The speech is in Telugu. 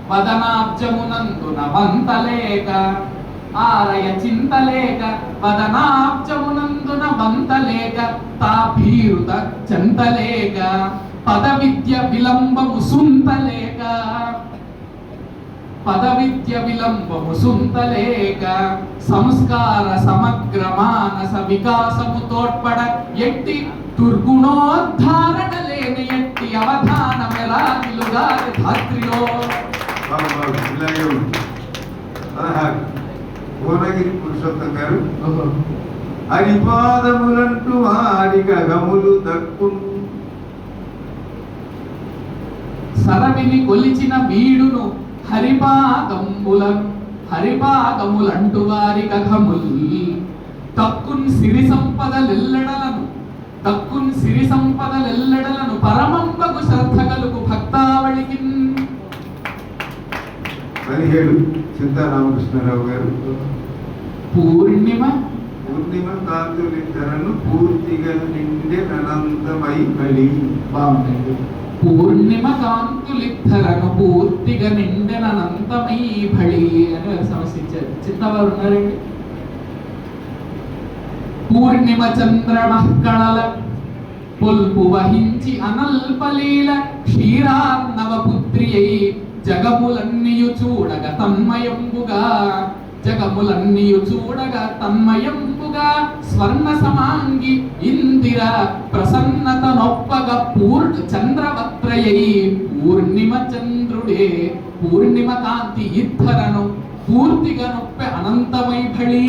వదనాబ్జమునందున వంతలేక ఆరయ చింతలేక వదనాబ్జమునందున వంతలేక తాభీరుత చంతలేక పద విద్య విలంబము సుంతలేక సంస్కార సమగ్ర మానస వికాసము తోడ్పడ ఎట్టి దుర్గుణోద్ధారణ లేని ఎట్టి అవధానమెలా నిలుగాలి ధాత్రిలో. భువనగిరి పురుషోత్తం గారు హరిపాదములంటూ వారి గగములు దక్కు సరవిని కొలిచిన వీడును హరిపాదములంటూ వారి గగముల్ తక్కున్ సిరి సంపదలెల్లడలను పరమంబగు శ్రద్ధ కలుగు భక్తావళికి. 17 సీతారామకృష్ణారావు గారు పూర్ణిమ కాంతులిద్దరను పూర్తిగా నిండే అనంతమై బలి. బాగుందండి. పూర్ణిమ కాంతులిద్దరను పూర్తిగా నిండెనంతమై బలి అని సమస్య ఇచ్చారు. చిన్నవారు ఉన్నారండి. పూర్ణిమ చంద్రమఃకళల పొల్పు వహించి అనల్పలీల క్షీరార్ణవ పుత్రి అయి జగములన్నీయు చూడగా తన్మయంబుగా స్వర్ణ సమాంగి ఇందిర ప్రసన్నత నొప్పగ చంద్రవత్రయై పూర్ణిమ చంద్రుడే పూర్ణిమ కాంతి ఇద్దరను పూర్తిగా నొప్ప అనంతమై బలి.